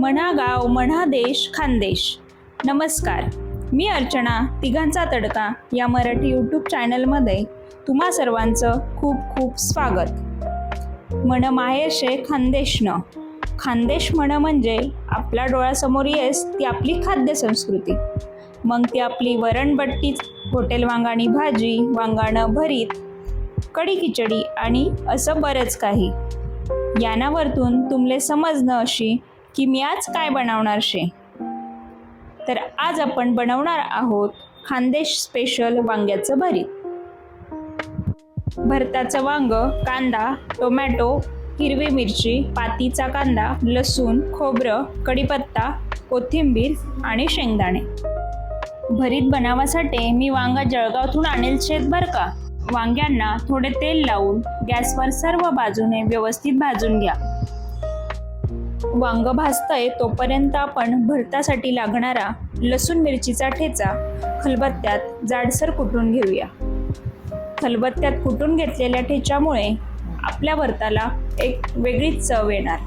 म्हणा गाव म्हणा देश खानदेश. नमस्कार, मी अर्चना तिघांचा तडका या मराठी यूट्यूब चॅनलमध्ये तुम्हा सर्वांचं खूप खूप स्वागत. म्हण माहेरशे खानदेशनं. खानदेश म्हण म्हणजे आपल्या डोळ्यासमोर येस ती आपली खाद्य संस्कृती. मग ती आपली वरणबट्टी, हॉटेल वांगाणी भाजी, वांगाणं भरीत, कढी खिचडी आणि असं बरंच काही. यानावरतून तुमले समजणं अशी की मी आज काय बनवणार शे. तर आज आपण बनवणार आहोत खानदेश स्पेशल वांग्याचं भरीत. भरताचं वांग, कांदा, टोमॅटो, हिरवी मिरची, पातीचा कांदा, लसूण, खोबरं, कढीपत्ता, कोथिंबीर आणि शेंगदाणे. भरीत बनवासाठी मी वांगा जळगावतून आणेल शेत बर का. वांग्यांना थोडे तेल लावून गॅसवर सर्व बाजूने व्यवस्थित भाजून घ्या. वांग भाजतंय तोपर्यंत आपण भरतासाठी लागणारा लसूण मिरचीचा ठेचा खलबत्त्यात जाडसर कुटून घेऊया. खलबत्त्यात कुटून घेतलेल्या ठेच्यामुळे आपल्या भरताला एक वेगळीच चव येणार.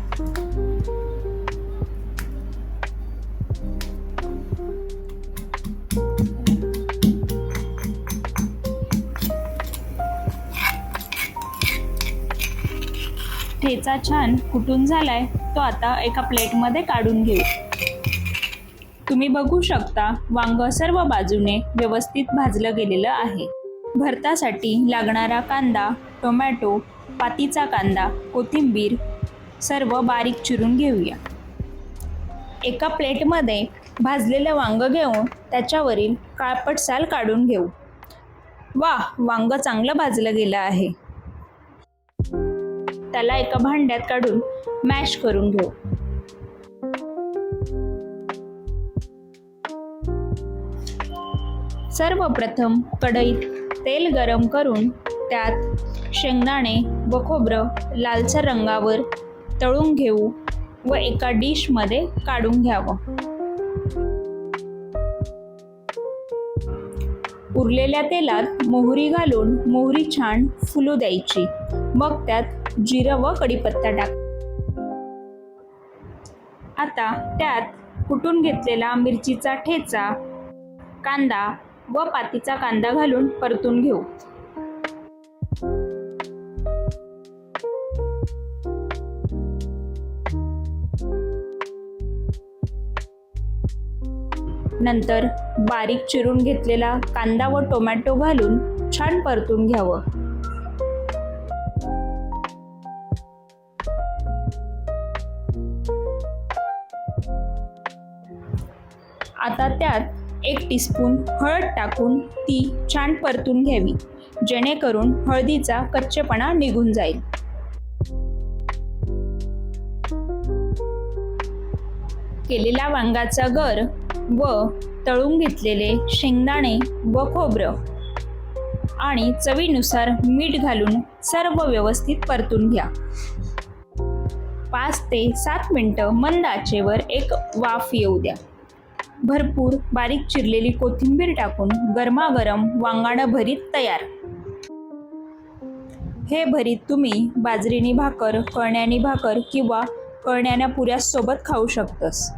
ठेचा छान कुटून झालाय तो आता एका प्लेटमध्ये काढून घेऊ. तुम्ही बघू शकता वांग सर्व बाजूने व्यवस्थित भाजलं गेलेलं आहे. भरतासाठी लागणारा कांदा, टोमॅटो, पातीचा कांदा, कोथिंबीर सर्व बारीक चिरून घेऊया. एका प्लेटमध्ये भाजलेलं वांग घेऊन त्याच्यावरील काळपट साल काढून घेऊ. वांग चांगलं भाजलं गेलं आहे. त्याला एका भांड्यात काढून मॅश करून घेऊ. सर्वप्रथम कढईत तेल गरम करून त्यात शेंगदाणे व खोबरं लालसर रंगावर तळून घेऊ व एका डिशमध्ये काढून घ्यावं. उरलेल्या तेलात मोहरी घालून मोहरी छान फुलू द्यायची. मग त्यात जिरं व कढीपत्ता टाक. आता त्यात कुटून घेतलेला मिरचीचा ठेचा, कांदा व पातीचा कांदा घालून परतून घेऊ. नंतर बारीक चिरून घेतलेला कांदा व टोमॅटो घालून छान परतून घ्यावं. आता त्यात 1 टीस्पून हळद टाकून ती छान परतून घ्यावी, जेणेकरून हळदीचा कच्चेपणा निघून जाईल. केलेला वांगाचा गर व तळून घेतलेले शेंगदाणे व खोबरं आणि चवीनुसार मीठ घालून सर्व व्यवस्थित परतून घ्या. 5 ते 7 मिनिटं मंद आचेवर एक वाफ येऊ द्या. भरपूर बारीक चिरलेली कोथिंबीर टाकून गरमागरम वांगाणं भरीत तयार. हे भरीत तुम्ही बाजरीनी भाकर, कळण्यानी भाकर किंवा कळण्याच्या पुऱ्या सोबत खाऊ शकतस.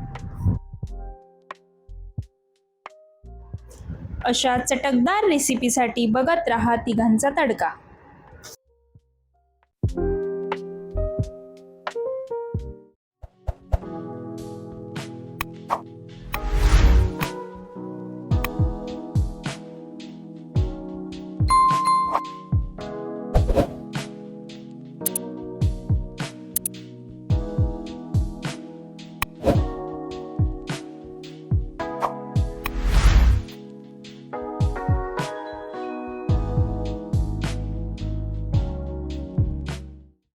अशा चटकदार रेसिपीसाठी बघत राहा तिघांचा तडका.